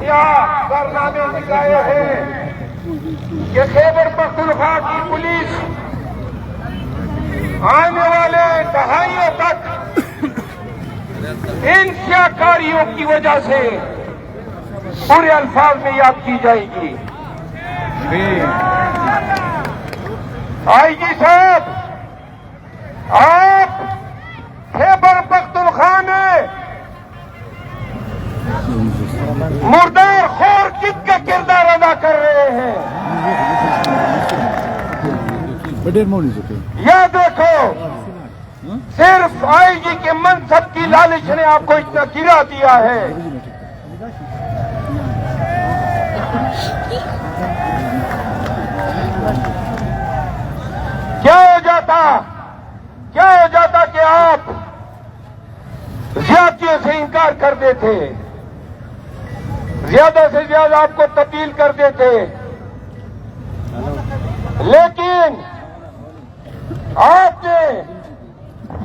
क्या कारनामे दिखाए हैं कि खैबर पख्तूनख्वा की पुलिस आने वाले दहाइयों तक इन सियाकारियों की वजह से पूरे अल्फाज में याद की जाएगी। आईजी साहब, आप खैबर पख्तूनख्वा में मुर्दार खोर किक का किरदार अदा कर रहे हैं। यह देखो, सिर्फ आईजी के मनसब की लालच ने आपको इतना गिरा दिया है। क्या हो जाता कि आप ज्यादतियों से इनकार कर देते, ज्यादा से ज्यादा आपको तब्दील कर देते, लेकिन आपने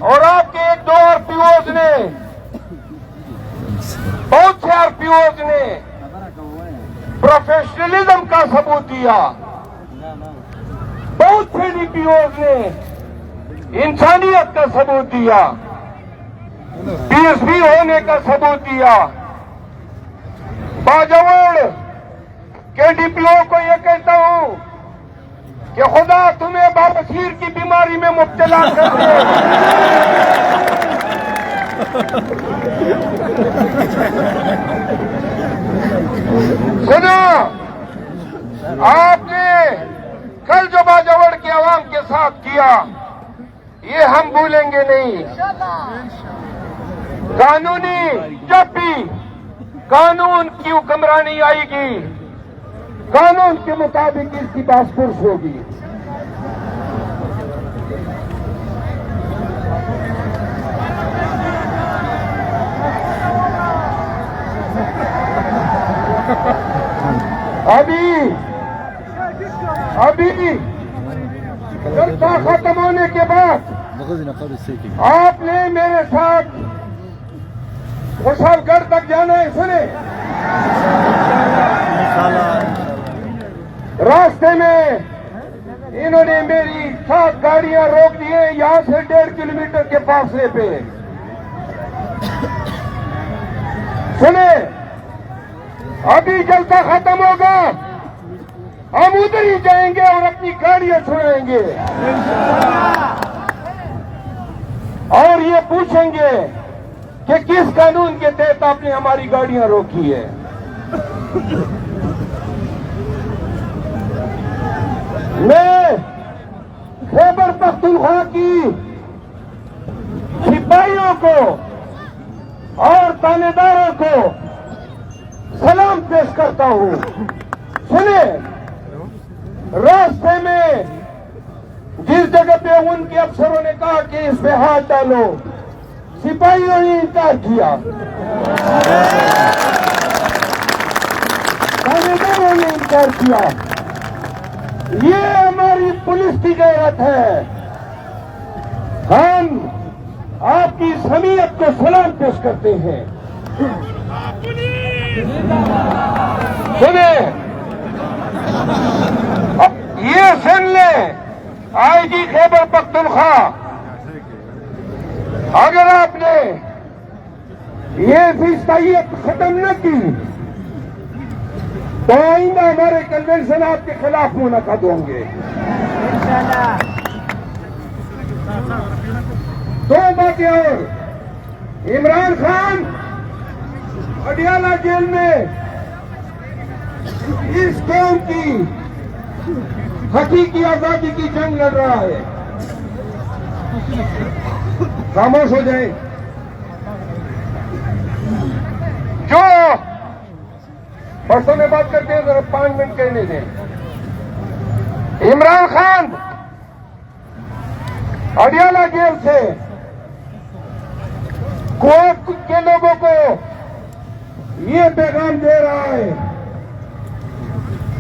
और आपके एक दो आरपीओज ने, बहुत से आरपीओज ने प्रोफेशनलिज्म का सबूत दिया, बहुत से डीपीओज ने इंसानियत का सबूत दिया, पीएसपी होने का सबूत दिया। बाजवड़ के डीपीओ को यह कहता हूं कि खुदा तुम्हें बाबसीर की बीमारी में मुब्तला कर दे। सुनो, आपने कल जो बाजवड़ की आवाम के साथ किया, ये हम भूलेंगे नहीं। कानूनी, जब भी कानून की हुक्मरानी आएगी, कानून के मुताबिक इसकी बासपुर्स होगी। अभी जलसा खत्म होने के बाद आपने मेरे साथ कुशलगढ़ तक जाना है। सुने, रास्ते में इन्होंने मेरी 7 गाड़ियां रोक दी हैं, यहां से 1.5 किलोमीटर के फासले पे। सुने, अभी जलसा खत्म होगा, हम उधर ही जाएंगे और अपनी गाड़ियां छुड़ाएंगे और ये पूछेंगे कि किस कानून के तहत आपने हमारी गाड़ियां रोकी है। मैं खैबर पख्तूनख्वा की सिपाहियों को और थानेदारों को सलाम पेश करता हूं। सुने, रास्ते में जिस जगह पे उनके अफसरों ने कहा कि इस पे हाथ डालो, सिपाहियों ने इनकार किया, थानेदारों ने इनकार किया। ये हमारी पुलिस की गैरत है। हम आपकी समीयत को सलाम पेश करते हैं। सुने, ये सुन ले आईजी खैबर पख्तूनख्वा, अगर आपने ये फिस्तायत खत्म न की तो आइंदा हमारे कन्वेंशन आपके खिलाफ मुनक़द होंगे। 2 बातें और, इमरान खान अडियाला जेल में इस कौम की हकीकी आजादी की जंग लड़ रहा है। खामोश हो जाए। जो परसों में बात करते हैं, जरा 5 मिनट कहने दें। इमरान खान अडियाला जेल से कोर्ट के लोगों को ये पैगाम दे रहा है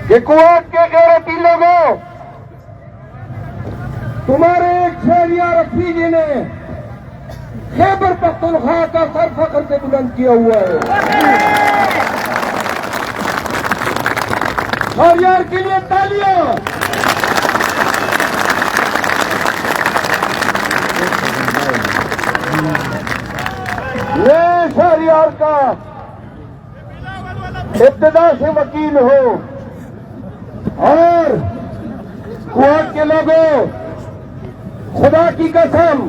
कि कुवैत के गैरती लोगों, तुम्हारे एक शहरियार रफीजी ने खैबर पख्तूनख्वा का सर फख्र से बुलंद किया हुआ है। शहरियार के लिए तालियां। ये शहरियार का इब्तिदा से वकील हो और कुआट के लोगों, खुदा की कसम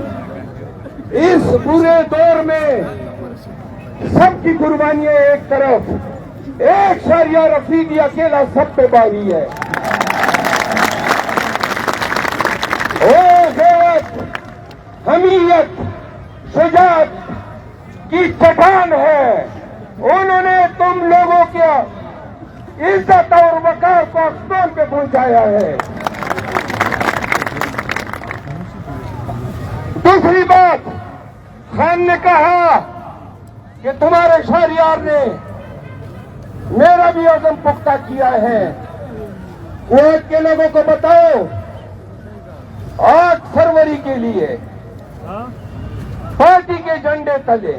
इस बुरे दौर में सबकी कुर्बानियां एक तरफ, एक शहरियार अफरीदी अकेला सब पे बारी है। ओ गैरत, हमीयत, शुजाअत की चट्टान है। उन्होंने तुम लोगों के इज्जत और वकार को आसमान पे पहुंचाया है। दूसरी बात, खान ने कहा कि तुम्हारे शहरियार ने मेरा भी अज़म पुख्ता किया है। कुवैत के लोगों को बताओ, 8 फरवरी के लिए पार्टी के झंडे तले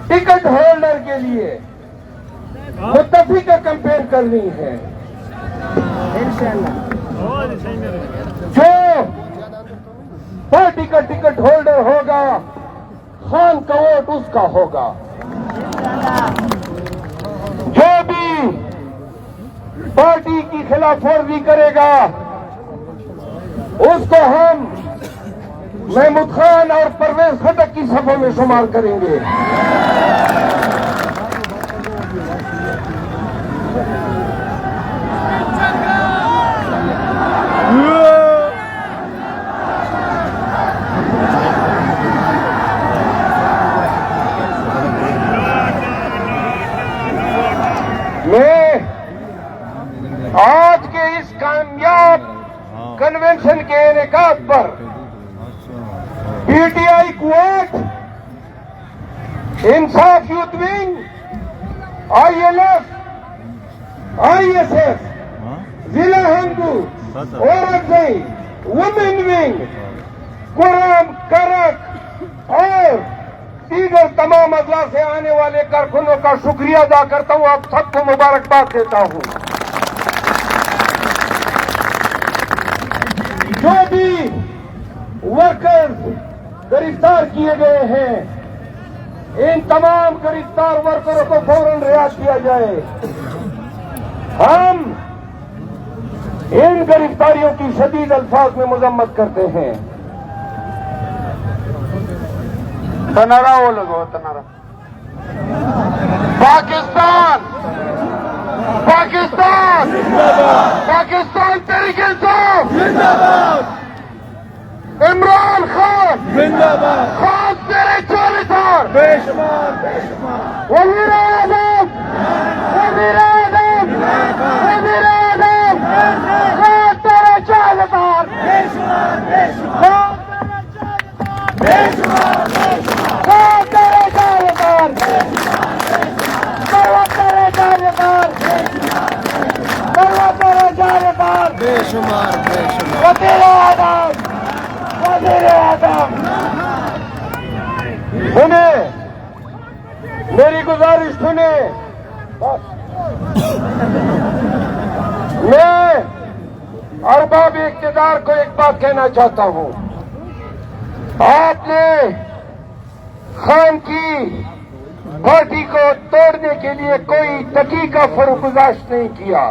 टिकट होल्डर के लिए मुत्तफिका कैंपेन करनी है। जो पार्टी का टिकट होल्डर होगा, खान का वोट उसका होगा। जो भी पार्टी की खिलाफवर्जी करेगा उसको हम महमूद खान और परवेज खटक की सफों में शुमार करेंगे। मैं आज के इस कामयाब कन्वेंशन के इनेकाद पर पीटीआई कुवैत, इंसाफ यूथ विंग, आईएलएफ, आईएसएफ, जिला हिंदू, औरत विंग, वुमेन विंग, कुरान करक और दीगर तमाम अजला से आने वाले कारकुनों का शुक्रिया अदा करता हूं। आप सबको मुबारकबाद देता हूं। जो भी वर्कर्स गिरफ्तार किए गए हैं, इन तमाम गिरफ्तार वर्करों को फौरन रिहा किया जाए। हम इन गिरफ्तारियों की शदीद अल्फाज में मजम्मत करते हैं। तनारा वो लगो, तनारा। पाकिस्तान, पाकिस्तान, पाकिस्तान तहरीक इंसाफ जिंदाबाद। इमरान खान जिंदाबाद। खान तेरे चौलीसार बेशुमार बेशुमार। वज़ीर आज़म, वज़ीर आज़म, वज़ीर आज़म, खान तेरे चौलीसार बेशुमार बेशुमार। बेशुमार बेशुमार। खान तेरे चौलीसार बेशुमार तेरे चौलीसार तेरे चौलीसार बेशुमार बेशुमार। वज़ीर आज़म, वज़ीर आज़म। सुने, मेरी गुजारिश सुने। मैं अरबाब इक़्तिदार को एक बात कहना चाहता हूं। आपने खान की पार्टी को तोड़ने के लिए कोई दकीका फरोगुजाश्त नहीं किया।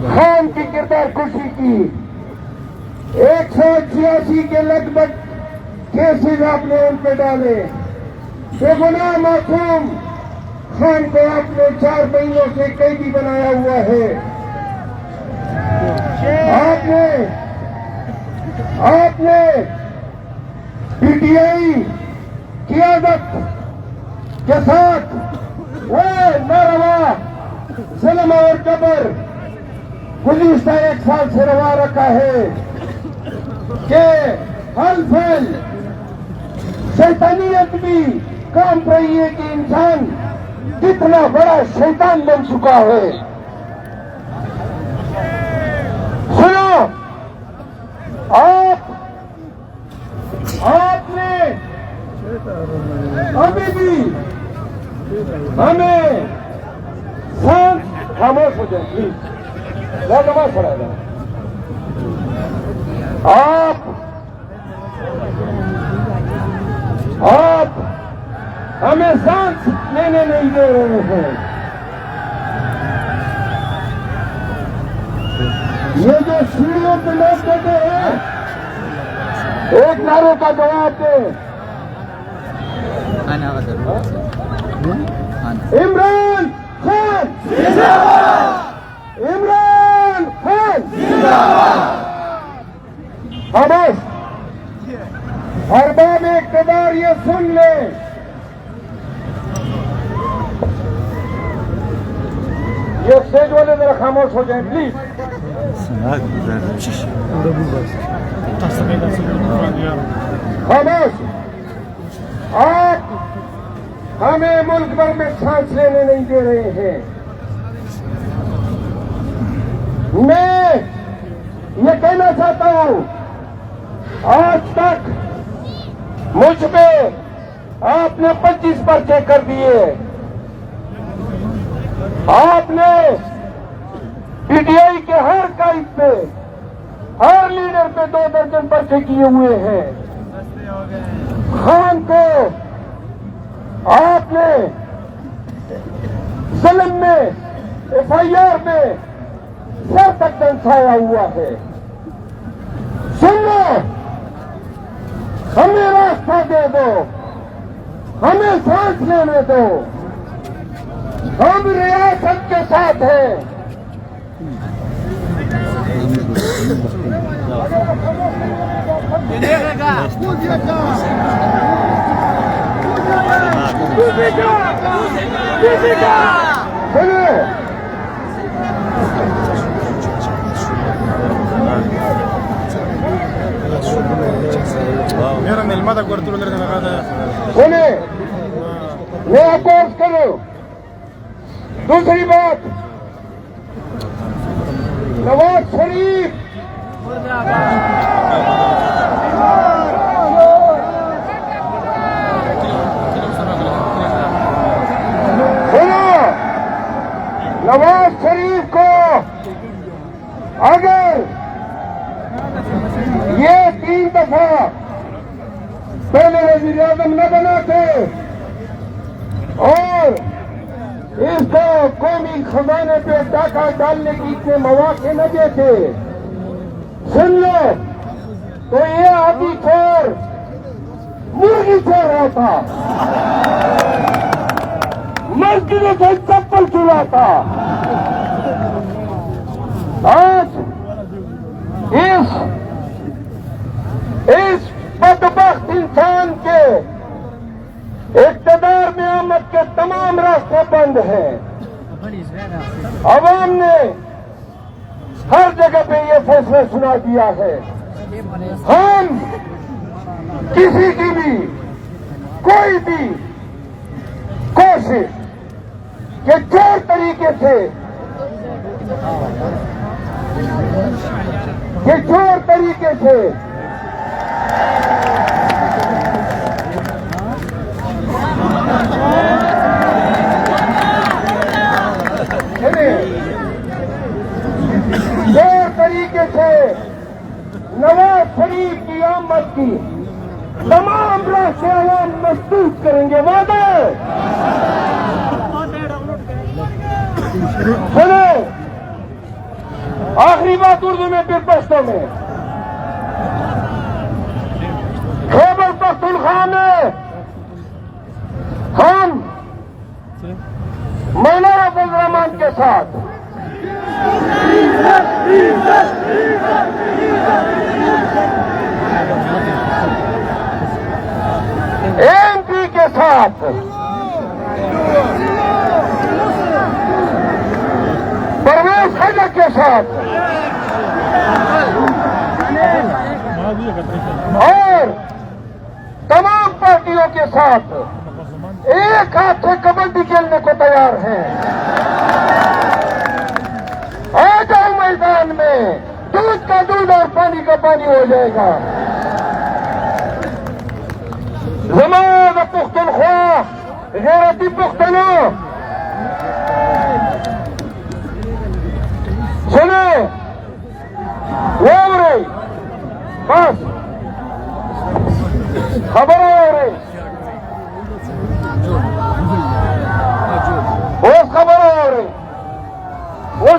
खान की किरदार कुशी की 186 के लगभग केसेस आपने उन पे डाले। बेगुनाह मासूम खान को आपने 4 महीनों से कैदी बनाया हुआ है। आपने पीटीआई क़ियादत के साथ वो नारवा जुल्म और जबर गुज़िश्ता 1 साल से रवा रखा है कि हल-फल शैतानियत भी काम रही है कि इंसान कितना बड़ा शैतान बन चुका है। सुनो, आपने अभी भी हमें खामोश हो जाए प्लीज। नमाज पढ़ा जाए। आप हमें सांस लेने नहीं दे रहे हैं। ये जो सीढ़ियों पे लोग देते हैं, एक नारे का जवाब दे। इमरान खान जिंदाबाद, इमरान खान जिंदाबाद। खामोश। अरबाब इक़्तिदार ये सुन ले, ये स्टेज वाले जरा खामोश हो जाए प्लीज। खामोश। आप हमें मुल्क भर में सांस लेने नहीं दे रहे हैं। मैं ये कहना चाहता हूं, आज तक मुझ पे आपने 25 पर्चे कर दिए। आपने पीटीआई के हर कायद पे, हर लीडर पे 2 दर्जन पर्चे किए हुए हैं। खान को आपने ज़िल्म में, एफआईआर में सर तक दंसाया हुआ है। सुन लो, हमें रास्ता दे दो, हमें सांस लेने दो। हम रियासत के साथ हैं। सुनिए, सुनिए, मैं आपको अर्ज करूं। दूसरी बात, नवाज शरीफ सुनो, नवाज शरीफ को अगर ये 3 दफा पहले वज़ीर आज़म न बनाते और इसको कौमी खजाने पे डाका डालने की इतने मौके न देते, सुन लो, तो ये आदि चोर मुर्गी चोर होता, मस्जिदों से चप्पल चुराता। आज इस बदबख्त इंसान के इक़्तिदार में आमद के तमाम रास्ते बंद हैं। अवाम ने हर जगह पे ये फैसला सुना दिया है। हम किसी की भी कोई भी कोशिश के जोर तरीके से नवाज शरीफ की आमद की तमाम रास्ते आवाम मजबूत करेंगे। वादा सुनो, आखिरी बात उर्दू में फिर पश्तो में। खैबर पख्तूनख्वा में हम मौलाना फजल रहमान के साथ एमपी के साथ परवेज खैबर के साथ और तमाम पार्टियों के साथ एक हाथ से कबड्डी खेलने को तैयार हैं। आ जाओ मैदान में, दूध का दूध और पानी का पानी हो जाएगा। जमात पुख्तनख्वा गैरती पुख्तनों,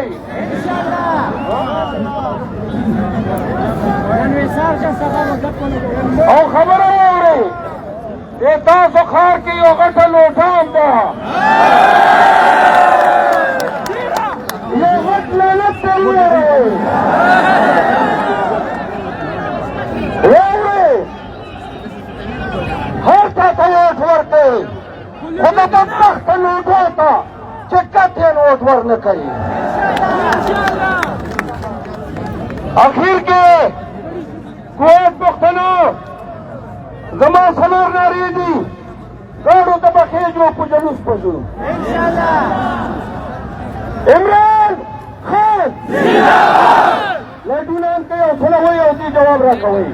कोई और खबर है ये तासो खार की गठल उठाम ये गठल हर था वोट वर्ते खुद तो तख्त लूठो था चिक्का वोट वरने कही आखिर के कुवैत पुख्तनो जमा सलोर नारी दी गाड़ो तबखे जो पुजलूस पजू इमरान खान लड़ूनान के थोड़ा वही होती जवाब रखा वही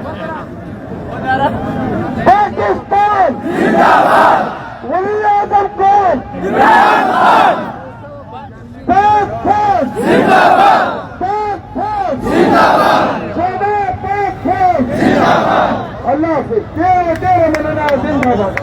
पाकिस्तान वली आजम कौन पाक फौज जिंदाबाद पाक फौज जिंदाबाद शहबाज पाक फौज जिंदाबाद अल्लाह हाफिज तेरे तेरे मनना जिंदाबाद